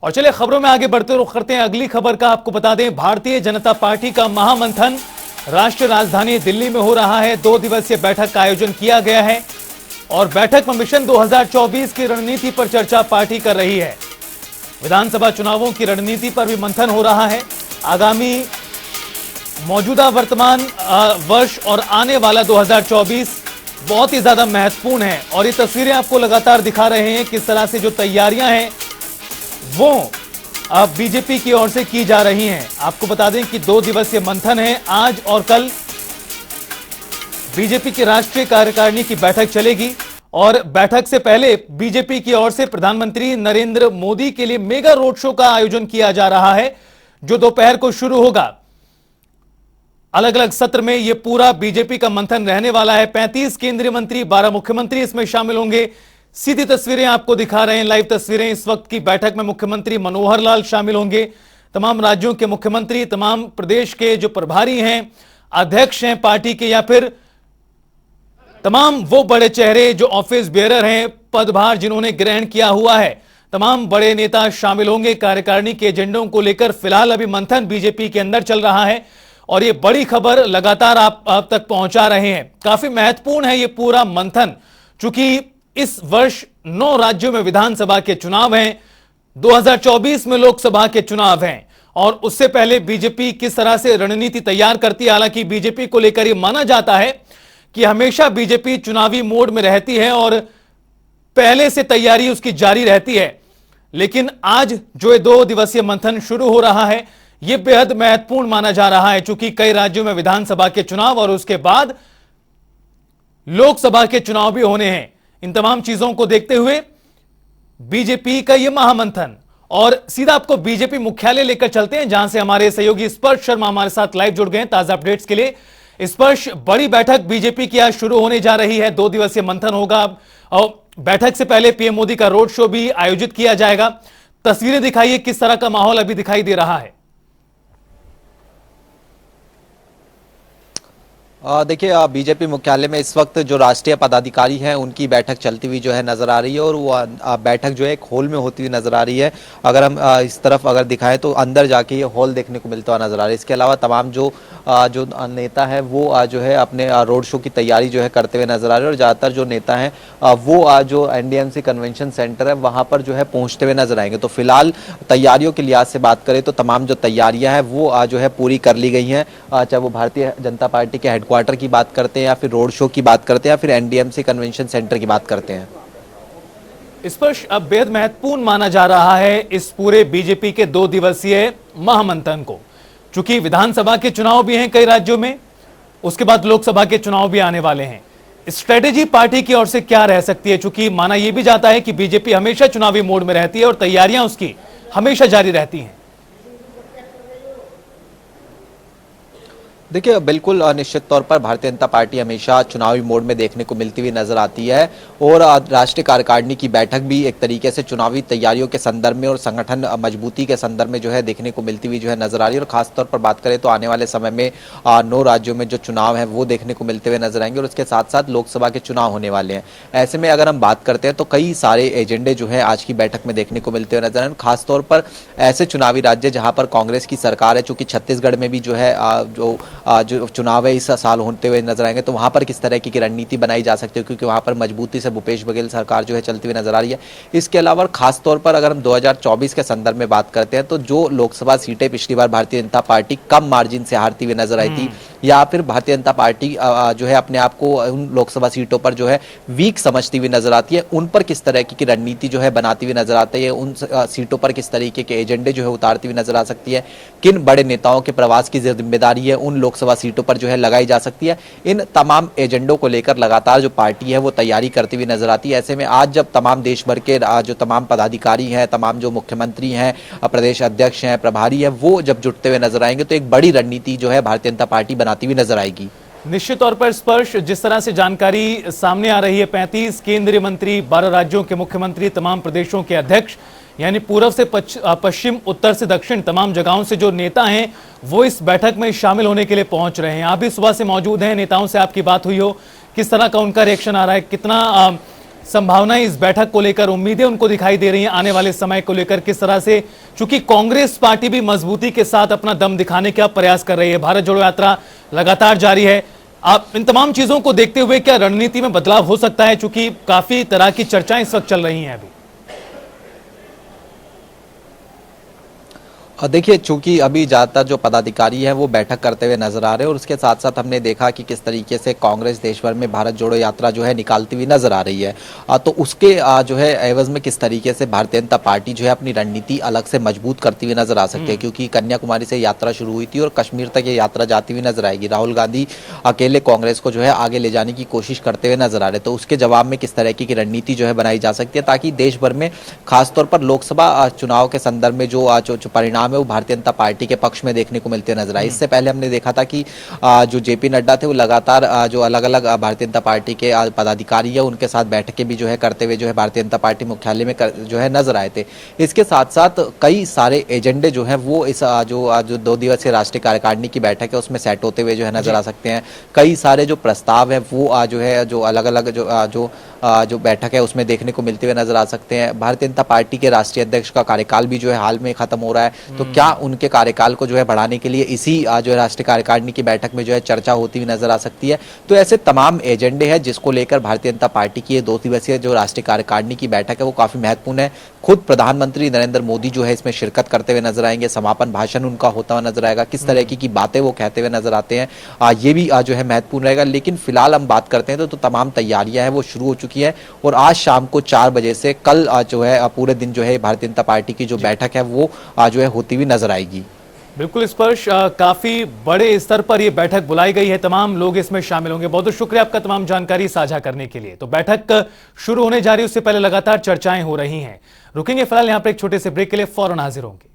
और चलिए खबरों में आगे बढ़ते रुख करते हैं अगली खबर का। आपको बता दें, भारतीय जनता पार्टी का महामंथन राष्ट्रीय राजधानी दिल्ली में हो रहा है। 2 दिवसीय बैठक का आयोजन किया गया है और बैठक में मिशन 2024 की रणनीति पर चर्चा पार्टी कर रही है। विधानसभा चुनावों की रणनीति पर भी मंथन हो रहा है। आगामी मौजूदा वर्तमान वर्ष और आने वाला 2024 बहुत ही ज्यादा महत्वपूर्ण है और ये तस्वीरें आपको लगातार दिखा रहे हैं किस तरह से जो तैयारियां हैं वो अब बीजेपी की ओर से की जा रही हैं। आपको बता दें कि 2 दिवसीय मंथन है। आज और कल बीजेपी की राष्ट्रीय कार्यकारिणी की बैठक चलेगी और बैठक से पहले बीजेपी की ओर से प्रधानमंत्री नरेंद्र मोदी के लिए मेगा रोड शो का आयोजन किया जा रहा है, जो दोपहर को शुरू होगा। अलग अलग सत्र में यह पूरा बीजेपी का मंथन रहने वाला है। 35 केंद्रीय मंत्री, 12 मुख्यमंत्री इसमें शामिल होंगे। सीधी तस्वीरें आपको दिखा रहे हैं, लाइव तस्वीरें। इस वक्त की बैठक में मुख्यमंत्री मनोहर लाल शामिल होंगे। तमाम राज्यों के मुख्यमंत्री, तमाम प्रदेश के जो प्रभारी हैं, अध्यक्ष हैं पार्टी के, या फिर तमाम वो बड़े चेहरे जो ऑफिस बेयरर हैं, पदभार जिन्होंने ग्रहण किया हुआ है, तमाम बड़े नेता शामिल होंगे। कार्यकारिणी के एजेंडों को लेकर फिलहाल अभी मंथन बीजेपी के अंदर चल रहा है और ये बड़ी खबर लगातार आप तक पहुंचा रहे हैं। काफी महत्वपूर्ण है ये पूरा मंथन, चूंकि इस वर्ष 9 राज्यों में विधानसभा के चुनाव हैं, 2024 में लोकसभा के चुनाव हैं और उससे पहले बीजेपी किस तरह से रणनीति तैयार करती है। हालांकि बीजेपी को लेकर यह माना जाता है कि हमेशा बीजेपी चुनावी मोड में रहती है और पहले से तैयारी उसकी जारी रहती है, लेकिन आज जो 2 दिवसीय मंथन शुरू हो रहा है यह बेहद महत्वपूर्ण माना जा रहा है, चूंकि कई राज्यों में विधानसभा के चुनाव और उसके बाद लोकसभा के चुनाव भी होने हैं। इन तमाम चीजों को देखते हुए बीजेपी का यह महामंथन, और सीधा आपको बीजेपी मुख्यालय लेकर चलते हैं जहां से हमारे सहयोगी स्पर्श शर्मा हमारे साथ लाइव जुड़ गए हैं ताजा अपडेट्स के लिए। स्पर्श, बड़ी बैठक बीजेपी की आज शुरू होने जा रही है, 2 दिवसीय मंथन होगा और बैठक से पहले पीएम मोदी का रोड शो भी आयोजित किया जाएगा। तस्वीरें दिखाइए, किस तरह का माहौल अभी दिखाई दे रहा है। देखिए, बीजेपी मुख्यालय में इस वक्त जो राष्ट्रीय पदाधिकारी हैं उनकी बैठक चलती हुई जो है नजर आ रही है और वो बैठक जो है एक हॉल में होती हुई नजर आ रही है। अगर हम इस तरफ अगर दिखाएं तो अंदर जाके ये हॉल देखने को मिलता हुआ नजर आ रहा है। इसके अलावा तमाम जो नेता है वो जो है अपने रोड शो की तैयारी जो है करते हुए नजर आ रहे हैं और ज़्यादातर जो नेता हैं वो जो एनडीएमसी कन्वेंशन सेंटर है वहाँ पर जो है पहुँचते हुए नजर आएंगे। तो फिलहाल तैयारियों के लिहाज से बात करें तो तमाम जो तैयारियाँ हैं वो जो है पूरी कर ली गई हैं, चाहे वो भारतीय जनता पार्टी के हेडक्वार्टर की बात करते हैं या फिर रोड शो की बात करते हैं या फिर एनडीएमसी कन्वेंशन सेंटर की बात करते हैं। इस पर अब बेहद महत्वपूर्ण माना जा रहा है इस पूरे बीजेपी के 2 दिवसीय महामंथन को, चूंकि विधानसभा के चुनाव भी हैं कई राज्यों में, उसके बाद लोकसभा के चुनाव भी आने वाले हैं। स्ट्रेटेजी पार्टी की ओर से क्या रह सकती है, चूंकि माना यह भी जाता है कि बीजेपी हमेशा चुनावी मोड में रहती है और तैयारियां उसकी हमेशा जारी रहती हैं। देखिए, बिल्कुल निश्चित तौर पर भारतीय जनता पार्टी हमेशा चुनावी मोड में देखने को मिलती हुई नजर आती है और राष्ट्रीय कार्यकारिणी की बैठक भी एक तरीके से चुनावी तैयारियों के संदर्भ में और संगठन मजबूती के संदर्भ में जो है देखने को मिलती हुई जो है नजर आ रही है। और खासतौर पर बात करें तो आने वाले समय में 9 राज्यों में जो चुनाव है वो देखने को मिलते हुए नजर आएंगे और उसके साथ साथ लोकसभा के चुनाव होने वाले हैं। ऐसे में अगर हम बात करते हैं तो कई सारे एजेंडे जो है आज की बैठक में देखने को मिलते हुए नजर आए। खासतौर पर ऐसे चुनावी राज्य जहां पर कांग्रेस की सरकार है, चूंकि छत्तीसगढ़ में भी जो है जो चुनाव है इस साल होते हुए नजर आएंगे, तो वहां पर किस तरह की रणनीति बनाई जा सकती है, क्योंकि वहां पर मजबूती से भूपेश बघेल सरकार जो है चलती हुई नजर आ रही है। इसके अलावा खासतौर पर अगर हम 2024 के संदर्भ में बात करते हैं तो जो लोकसभा सीटें पिछली बार भारतीय जनता पार्टी कम मार्जिन से हारती हुई नजर आई थी या फिर भारतीय जनता पार्टी जो है अपने आप को उन लोकसभा सीटों पर जो है वीक समझती हुई नजर आती है, उन पर किस तरह की रणनीति जो है बनाती हुई नजर आती है, उन सीटों पर किस तरीके के एजेंडे जो है उतारती हुई नजर आ सकती है, किन बड़े नेताओं के प्रवास की जिम्मेदारी है उन लोकसभा सीटों पर जो है लगाई जा सकती है। इन तमाम एजेंडों को लेकर लगातार जो पार्टी है वो तैयारी करती हुई नजर आती है। ऐसे में आज जब तमाम देश भर के जो तमाम पदाधिकारी हैं, तमाम जो मुख्यमंत्री हैं, प्रदेश अध्यक्ष हैं, प्रभारी हैं, वो जब जुटते हुए नजर आएंगे तो एक बड़ी रणनीति जो है भारतीय जनता पार्टी बनाती हुई नजर आएगी। निश्चित तौर पर स्पर्श, जिस तरह से जानकारी सामने आ रही है, 35 केंद्रीय मंत्री, 12 राज्यों के मुख्यमंत्री, तमाम प्रदेशों के अध्यक्ष, यानी पूर्व से पश्चिम, उत्तर से दक्षिण, तमाम जगहों से जो नेता हैं वो इस बैठक में शामिल होने के लिए पहुंच रहे हैं। आप भी सुबह से मौजूद हैं, नेताओं से आपकी बात हुई हो, किस तरह का उनका रिएक्शन आ रहा है, कितना संभावनाएं इस बैठक को लेकर, उम्मीदें उनको दिखाई दे रही हैं आने वाले समय को लेकर किस तरह से, चूंकि कांग्रेस पार्टी भी मजबूती के साथ अपना दम दिखाने का प्रयास कर रही है, भारत जोड़ो यात्रा लगातार जारी है। आप इन तमाम चीजों को देखते हुए क्या रणनीति में बदलाव हो सकता है, चूंकि काफी तरह की चर्चाएं इस वक्त चल रही हैं अभी? देखिए, चूंकि अभी ज़्यादातर जो पदाधिकारी हैं वो बैठक करते हुए नजर आ रहे हैं और उसके साथ साथ हमने देखा कि किस तरीके से कांग्रेस देश भर में भारत जोड़ो यात्रा जो है निकालती हुई नजर आ रही है। तो उसके जो है एवज में किस तरीके से भारतीय जनता पार्टी जो है अपनी रणनीति अलग से मजबूत करती हुई नजर आ सकती है, क्योंकि कन्याकुमारी से यात्रा शुरू हुई थी और कश्मीर तक ये यात्रा जाती हुई नजर आएगी। राहुल गांधी अकेले कांग्रेस को जो है आगे ले जाने की कोशिश करते हुए नजर आ रहे, तो उसके जवाब में किस तरह की रणनीति जो है बनाई जा सकती है ताकि देश भर में खासतौर पर लोकसभा चुनाव के संदर्भ में जो परिणाम है वो भारतीय जनता पार्टी के पक्ष में देखने को मिलते नजर आए। इससे पहले हमने देखा था कि जो जेपी नड्डा थे वो लगातार जो अलग अलग भारतीय जनता पार्टी के पदाधिकारी है उनके साथ बैठकें भी जो है करते हुए जो है भारतीय जनता पार्टी मुख्यालय में जो है नजर आए थे। इसके साथ साथ कई सारे एजेंडे जो है वो इस जो 2 दिवसीय राष्ट्रीय कार्यकारिणी की बैठक है उसमें सेट होते हुए जो है नजर आ सकते हैं। कई सारे जो प्रस्ताव है वो जो है जो अलग अलग जो बैठक है उसमें देखने को मिलते हुए नजर आ सकते हैं। भारतीय जनता पार्टी के राष्ट्रीय अध्यक्ष का कार्यकाल भी जो है हाल में खत्म हो रहा है, तो क्या उनके कार्यकाल को जो है बढ़ाने के लिए इसी जो है राष्ट्रीय कार्यकारिणी की बैठक में जो है चर्चा होती हुई नजर आ सकती है। तो ऐसे तमाम एजेंडे हैं जिसको लेकर भारतीय जनता पार्टी की ये 2 दिवसीय जो राष्ट्रीय कार्यकारिणी की बैठक है वो काफी महत्वपूर्ण है। खुद प्रधानमंत्री नरेंद्र मोदी जो है इसमें शिरकत करते हुए नजर आएंगे, समापन भाषण उनका होता हुआ नजर आएगा, किस तरह की बातें वो कहते हुए नजर आते हैं ये भी जो है महत्वपूर्ण रहेगा। लेकिन फिलहाल हम बात करते हैं तो तमाम तैयारियां हैं वो शुरू हो चुकी है और आज शाम को 4 बजे से कल जो है पूरे दिन जो है भारतीय जनता पार्टी की जो बैठक है वो जो है होती हुई नजर आएगी। बिल्कुल स्पर्श, काफी बड़े स्तर पर यह बैठक बुलाई गई है, तमाम लोग इसमें शामिल होंगे। बहुत बहुत शुक्रिया आपका तमाम जानकारी साझा करने के लिए। तो बैठक शुरू होने जा रही है उससे पहले लगातार चर्चाएं हो रही हैं। रुकेंगे फिलहाल यहां पर एक छोटे से ब्रेक के लिए, फौरन हाजिर होंगे।